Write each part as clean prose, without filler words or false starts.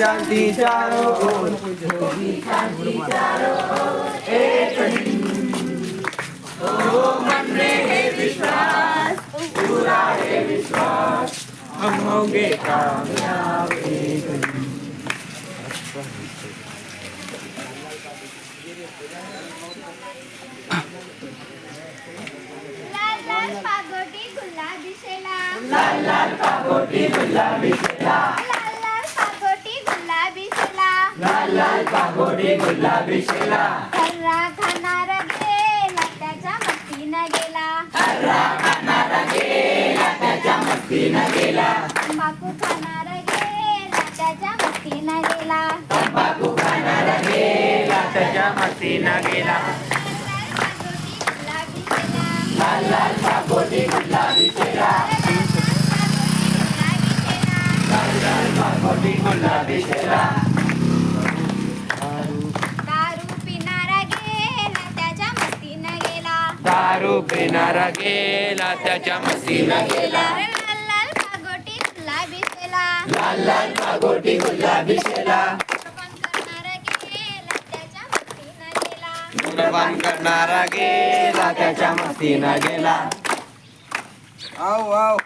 शांति चारों ओर, योगी शांति चारों ओर, एक ओ मन में है विश्वास, पूरा है विश्वास, हम होंगे कामयाब एक दिन। लाल लाल पागोटी गुलाबी शेला, लाल लाल पागोटी गुलाबी शेला, लाल लाल पागोटी गुलाबी शेला, लाल लाल पागोटी गुलाबी शेला, हर्रा खाणारा गेला त्याच्या मस्तीनं गेला, हर्रा खाणारा गेला त्याच्या मस्तीनं गेला, तंबाखू खाणारा गेला त्याच्या मस्तीनं गेला, तंबाखू खाणारा गेला त्याच्या मस्तीनं गेला, लाल लाल पागोटी गुलाबी शेला, लाल लाल पागोटी गुलाबी शेला, दारू पिणारा गेला त्याच्या मस्तीनं गेला, दारू पिणारा गेला त्याच्या मस्तीनं गेला, लाल लाल पागोटी गुलाबी शेला, लाल लाल पागोटी गुलाबी शेला, धूम्रपान करणारा गेला त्याच्या मस्तीनं गेला, धूम्रपान करणारा गेला त्याच्या मस्तीनं गेला. आओ आओ,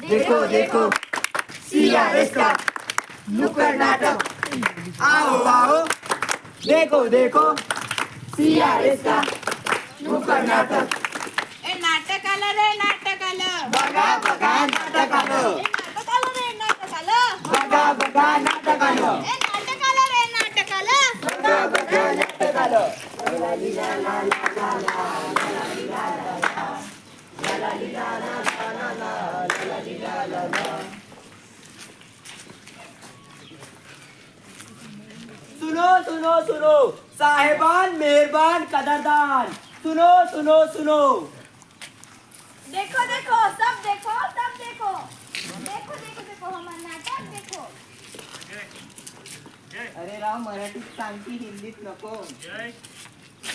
देखो देखो सीआरएस का नुक्कड़ नाटक, आओ आओ, देखो देखो सीआरएस का नुक्कड़ नाटक, ए नाटक आलं रे नाटक आलं बघा बघा नाटक आलं, नाटक आलं रे नाटक आलं बघा बघा नाटक आलं, ए नाटक आलं रे नाटक आलं बघा बघा नाटक आलं. सुनो सुनो सुनो साहेबान मेहरबान कदरदान, सुनो सुनो सुनो, देखो देखो सब देखो सब देखो, देखो देखो देखो हमारा नाटक देखो, अरे राव मराठीत सांगती हिंदीत नको.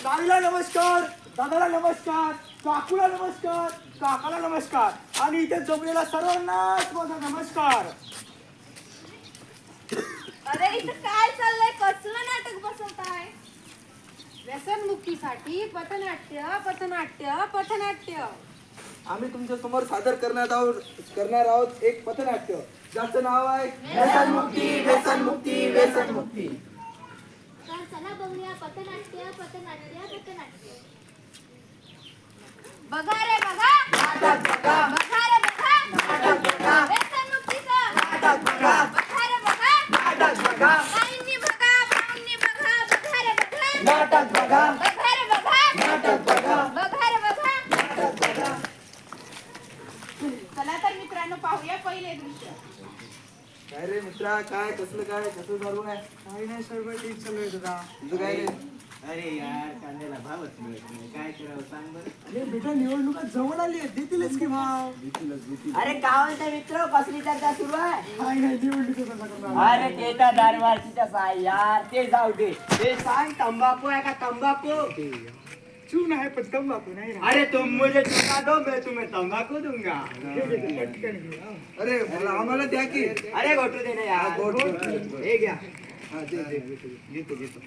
ताईला नमस्कार, दादाला नमस्कार, काकूला नमस्कार, काकाला नमस्कार आणि इथे जमलेल्या सर्वांनाच माझा नमस्कार. अरे इथं काय चाललंय, कसलं नाटक बसवताय? व्यसनमुक्तीसाठी पथनाट्य पथनाट्य पथनाट्य आम्ही तुमच्या समोर सादर करणार आहोत एक पथनाट्य ज्याचं नाव आहे व्यसनमुक्ती व्यसनमुक्ती व्यसनमुक्ती. तर चला बघूया पथनाट्य पथनाट्य पथनाट्य. बघा रे बघा, नाटक बघा, बघा रे बघा, नाटक बघा, व्यसनमुक्तीचं नाटक बघा, बघा रे बघा, नाटक बघा, बाईंनी बघा, भाऊंनी बघा, बघा रे बघा, नाटक बघा, बघा रे बघा, नाटक बघा, बघा रे बघा. नाटक बघा. चला तर मित्रांनो पाहूया पहिले दृश्य. काय रे मित्रा, काय कसलं काय कसं चालू आहे? काही नाही सर्व ठीक चालू आहे दादा. तुझं काय रे? अरे यार कांद्याला भावच मिळत नाही, काय करावं सांग बरं. अरे बेटा निवडणुका जवळ आली आहे, देतीलच की भाव. अरे काय म्हणते मित्र, कसली चर्चा सुरू आहे? काही नाही निवडणुकीचा करणार. अरे ते तर दरवर्षीच आहे यार, ते जाऊ दे. ते सांग, तंबाखू आहे का तंबाखू? चून आहे पण तंबाखू नाही ना. अरे तुम मुझे चुका दो, मैं तुम्हें तंबाखू दूंगा. पटकन घे, हा. अरे मला आम्हाला द्या की. अरे गोटू दे ना यार. हे घ्या. हा, दे, घेतो घेतो.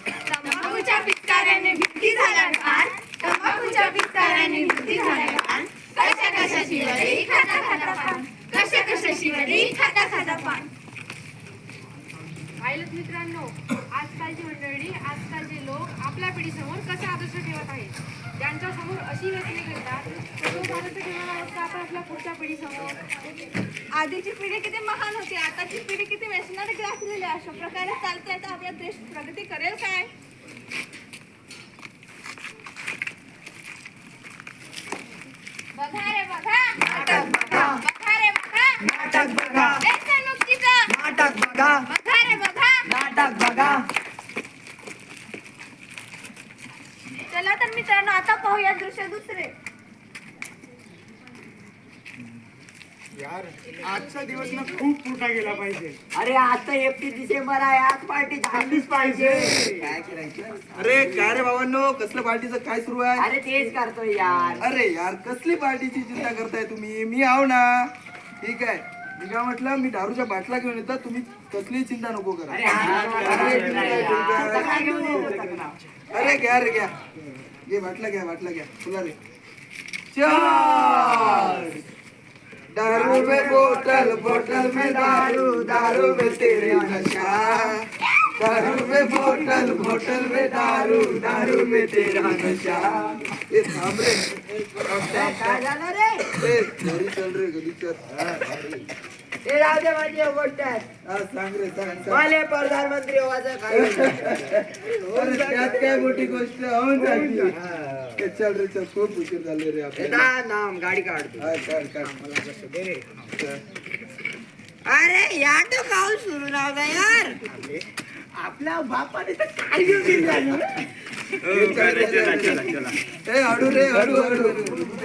तंबाखूच्या पिचकाऱ्याने भित्ती झाला घाण, तंबाखूच्या पिचकाऱ्याने भित्ती झाला घाण, कशा कशाची वडी खाता खाता पान, कशा कशाची वडी खाता खाता पान. पाहिलं मित्रांनो, आजकालची मंडळी आजकालचे लोक आपल्या पिढीसमोर कसा आदर्श ठेवत आहेत. त्यांच्या समोर अशी व्यसने करतात तर तो आदर्श ठेवणार आहोत का आपण आपल्या पुढच्या पिढीसमोर. आधीची पिढी किती महान होती, आताची पिढी किती व्यसनाने ग्रासलेली आहे. अशा प्रकारे चालतंय तर आपला देश प्रगती करेल काय? बघा रे बघा, नाटक बघा, बघा रे बघा, नाटक बघा, व्यसनमुक्तीचं नाटक बघा, बघा रे बघा. नाटक बघा. चला तर मित्रांनो आता पाहूया दृश्य दुसरे. यार आजचा दिवस ना खूप मोठा गेला पाहिजे. अरे आज तर 31 डिसेंबर आहे, आज पार्टी झालीच पाहिजे. काय करायचं? अरे काय रे भावांनो, कसलं पार्टीचं काय सुरू आहे? अरे तेच करतोय यार. अरे यार कसली पार्टीची चिंता करताय तुम्ही? मी आहो ना. ठीक आहे, मी काय म्हटलं, मी दारूच्या बाटला घेऊन येतात, तुम्ही कसलीही चिंता नको करा. अरे हा, अरे घ्या रे घ्या, घे बाटला घ्या फुला रे. चार दारू में बोतल बोतल में दारू दारू में तेरे नशा, दारू में बोतल बोतल में दारू दारू में तेरा नशा. ए थांब रे, काय झालं रे? ए घरी चल रे, घरी चल. ते राहू दे माझी गोष्ट आहे. हा सांग रे सांग. मला प्रधानमंत्री व्हायचं काय अरे त्यात काय मोठी गोष्ट होऊन जाते. ए, चल रे चल, खूप उशीर झाले रे आपल्याला. नाम गाडी काढतो. हा, काढ. अरे या तो काऊन सुरू नव्हता यार. आपल्या बापाने तर काय घेऊन दिलं. ए हळू रे हळू हळू.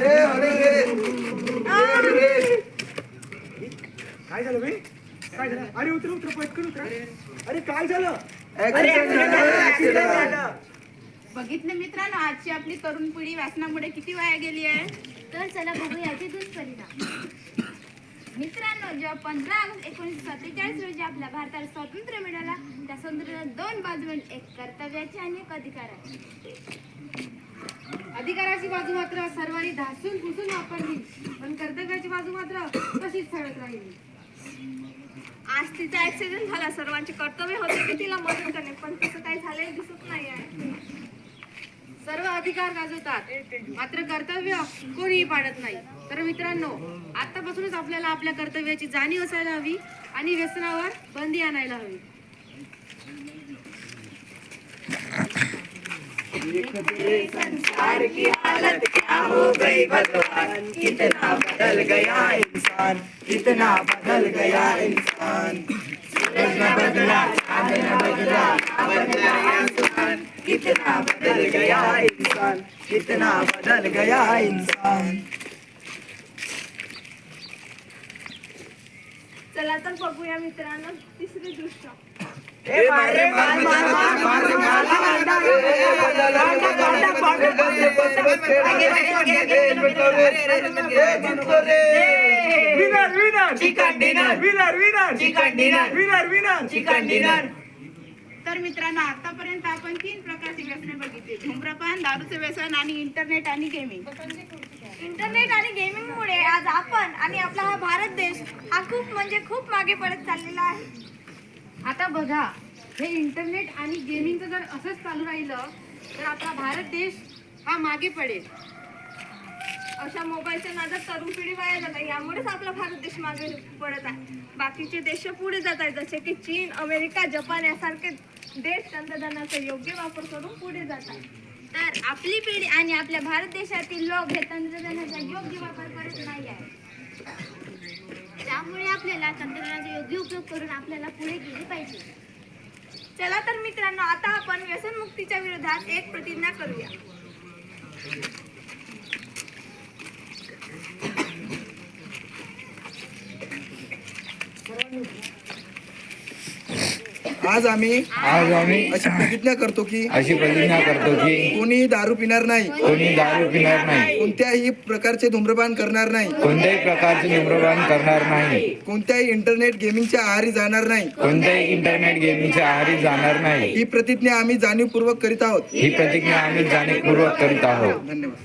ए हळू रे. काय झालं बे? काय झालं? अरे उतर पटकन उतर. अरे काय झालं? Accident झालं. बघितलं मित्रांनो, आजची आपली तरुण पिढी व्यसनामुळे किती वाया गेली आहे. तर चला बघू याचे दुष्परिणाम. मित्रांनो, जेव्हा 15 ऑगस्ट 1947 रोजी आपल्या भारताला स्वातंत्र्य मिळाला, त्या स्वातंत्र्याला 2 बाजू, एक कर्तव्याची आणि एक अधिकाराची. अधिकाराची बाजू मात्र सर्वांनी धासून पुसून वापरली, पण कर्तव्याची बाजू मात्र तशीच सडक राहिली. आज तिचा ऍक्सिडेंट झाला. सर्वांचे कर्तव्य होते की तिला मदत करणे, पण तसं काही झालेलं दिसत नाही आहे. सर्व अधिकार गाजवतात, मात्र कर्तव्य कोणीही पाडत नाही. तर मित्रांनो, आतापासूनच आपल्याला आपल्या कर्तव्याची जाणीव असायला हवी आणि व्यसनावर बंदी आणायला हवी. संसार की हालत क्या हो गई भगवान, कितना बदल गया इंसान, कितना बदल गया इंसान. सूरज न बदला, चांद न बदला, बदला इंसान, कितना बदल गया इंसान, कितना बदल गया इंसान. चला तर बघूया मित्रांनो तिसरी दृश्य. तर मित्रांनो, आतापर्यंत आपण 3 प्रकारची व्यसने बघितली: धूम्रपान, दारूचे व्यसन आणि इंटरनेट आणि गेमिंग. इंटरनेट आणि गेमिंगमुळे आज आपण आणि आपला हा भारत देश हा खूप मागे पडत चाललेला आहे. आता बघा, हे इंटरनेट आणि गेमिंगचं जर असंच चालू राहिलं तर आपला भारत देश हा मागे पडेल. अशा मोबाईलच्या नादात तरुण पिढी वाया जात आहे. यामुळेच आपला भारत देश मागे पडत आहे. बाकीचे देश पुढे जात आहेत, जसे की चीन, अमेरिका, जपान यासारखे देश तंत्रज्ञानाचा योग्य वापर करून पुढे जात आहेत. तर आपली पिढी आणि आपल्या भारत देशातील लोक हे तंत्रज्ञानाचा योग्य वापर करत नाही आहे. त्यामुळे आपल्याला तंत्रज्ञानाचा योग्य उपयोग करून आपल्याला पुढे गेले पाहिजे. चला तर मित्रांनो, आता आपण व्यसनमुक्तीच्या विरोधात एक प्रतिज्ञा करूया. आज आम्ही अशी प्रतिज्ञा करतो की कोणी दारू पिणार नाही, कोणत्याही प्रकारचे धूम्रपान करणार नाही, कोणत्याही इंटरनेट गेमिंगच्या आहारी जाणार नाही. ही प्रतिज्ञा आम्ही जाणीवपूर्वक करीत आहोत. धन्यवाद.